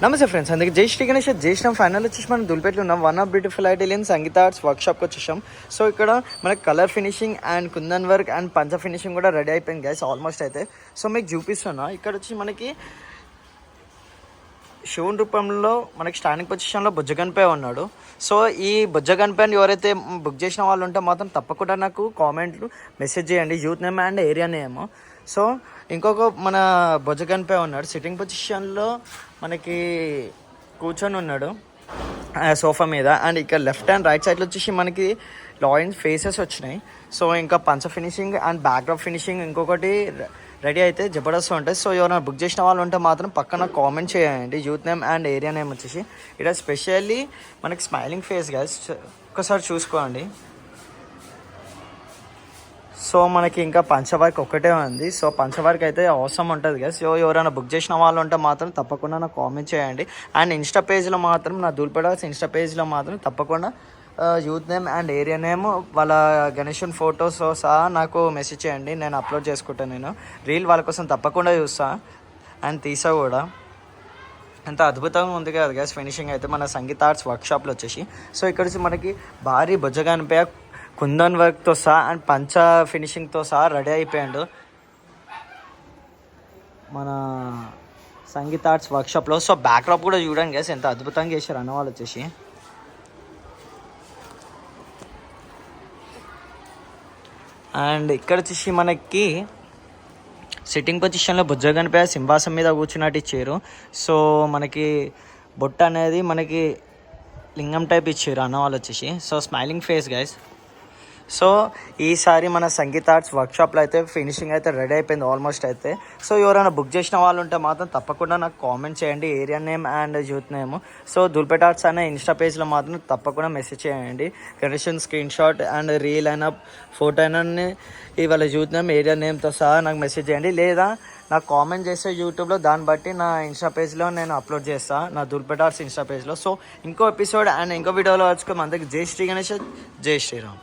నమస్తే ఫ్రెండ్స్, అందుకే జై శ్రీ గణేష్ జై శ్రీరామ్. ఫైనల్ వచ్చేసి మనం దులిపేట్లో ఉన్నాం. వన్ ఆఫ్ బ్యూటిఫుల్ ఐడియన్ సంగీత ఆర్ట్స్ వర్క్షాప్కి వచ్చేసాం. సో ఇక్కడ మనకి colour finishing and kundan work and పంచ ఫినిషింగ్ కూడా రెడీ అయిపోయింది గైస్ ఆల్మోస్ట్ అయితే. సో మీకు చూపిస్తున్నా, ఇక్కడ వచ్చి మనకి శివుని రూపంలో మనకి స్టాండింగ్ పొజిషన్లో బుజ్జగన్పై ఉన్నాడు. సో ఈ బుజ్జగన్పైని ఎవరైతే బుక్ చేసిన వాళ్ళు ఉంటే మాత్రం తప్పకుండా నాకు కామెంట్లు మెసేజ్ చేయండి, youth name and area name. So ఇంకొక మన బుజ్జగన్పై ఉన్నాడు సిట్టింగ్ పొజిషన్లో, మనకి కూర్చొని ఉన్నాడు సోఫా మీద. అండ్ ఇక్కడ లెఫ్ట్ అండ్ రైట్ సైడ్లో వచ్చేసి మనకి లాయిన్స్ ఫేసెస్ వచ్చినాయి. సో ఇంకా పంచ ఫినిషింగ్ అండ్ బ్యాక్డ్రాప్ ఫినిషింగ్ ఇంకొకటి రెడీ అయితే జబర్దస్త్ ఉంటుంది. సో ఎవరైనా బుక్ చేసిన వాళ్ళు ఉంటే మాత్రం పక్కన కామెంట్ చేయండి, youth name and area name వచ్చేసి. ఇక్కడ స్పెషల్లీ మనకి స్మైలింగ్ ఫేస్ గైస్, ఒకసారి చూసుకోండి. సో మనకి ఇంకా పంచవర్క్ ఒక్కటే ఉంది. సో పంచవర్క్ అయితే అవసరం ఉంటుంది కదా. సో ఎవరైనా బుక్ చేసిన వాళ్ళు ఉంటే మాత్రం తప్పకుండా నాకు కామెంట్ చేయండి. అండ్ ఇన్స్టా పేజ్లో మాత్రం నా దూల్పడాల్సి ఇన్స్టా పేజ్లో మాత్రం తప్పకుండా youth name and area name వాళ్ళ గణేషన్ ఫొటోస్ సహా నాకు మెసేజ్ చేయండి, నేను అప్లోడ్ చేసుకుంటాను. నేను రీల్ వాళ్ళ కోసం తప్పకుండా చూస్తా అండ్ తీసా కూడా. ఎంత అద్భుతంగా ఉంది కదా గ్యాస్ ఫినిషింగ్ అయితే మన సంగీత ఆర్ట్స్ వర్క్షాప్లో వచ్చేసి. సో ఇక్కడ వచ్చి మనకి భారీ బుజ్జగానిపై కుందన్ వర్క్తో సహా అండ్ పంచ ఫినిషింగ్తో సహా రెడీ అయిపోయాడు మన సంగీత ఆర్ట్స్ వర్క్షాప్లో. సో బ్యాక్డ్రాప్ కూడా చూడండి గ్యాస్ ఎంత అద్భుతంగా చేశారు అన్న వాళ్ళు వచ్చేసి. అండ్ ఇక్కడ వచ్చేసి మనకి సిట్టింగ్ పొజిషన్లో బుజ్జగన్పై సింహాసం మీద కూర్చున్నట్టు ఇచ్చారు. సో మనకి బొట్ట అనేది మనకి లింగం టైప్ ఇచ్చారు అన్న వాళ్ళు వచ్చేసి. So smiling face guys. So ఈసారి మన సంగీత ఆర్ట్స్ వర్క్షాప్లో అయితే ఫినిషింగ్ అయితే రెడీ అయిపోయింది ఆల్మోస్ట్ అయితే. సో ఎవరైనా బుక్ చేసిన వాళ్ళు ఉంటే మాత్రం తప్పకుండా నాకు కామెంట్ చేయండి, area name and youth name. So Dhoolpet arts అనే ఇన్స్టా పేజ్లో మాత్రం తప్పకుండా మెసేజ్ చేయండి. Connection screenshot and reel అయినా ఫోటో అయినా ఇవాళ యూత్ నేమ్ ఏరియా నేమ్తో సహా నాకు మెసేజ్ చేయండి, లేదా నాకు కామెంట్ చేస్తే యూట్యూబ్లో, దాన్ని బట్టి నా ఇన్స్టా పేజ్లో నేను అప్లోడ్ చేస్తాను, నా దుల్పేట ఆర్ట్స్ ఇన్స్టా పేజ్లో. సో ఇంకో ఎపిసోడ్ అండ్ ఇంకో వీడియోలో వచ్చుకో. మన దగ్గర జై శ్రీ గణేష్, జై శ్రీరామ్.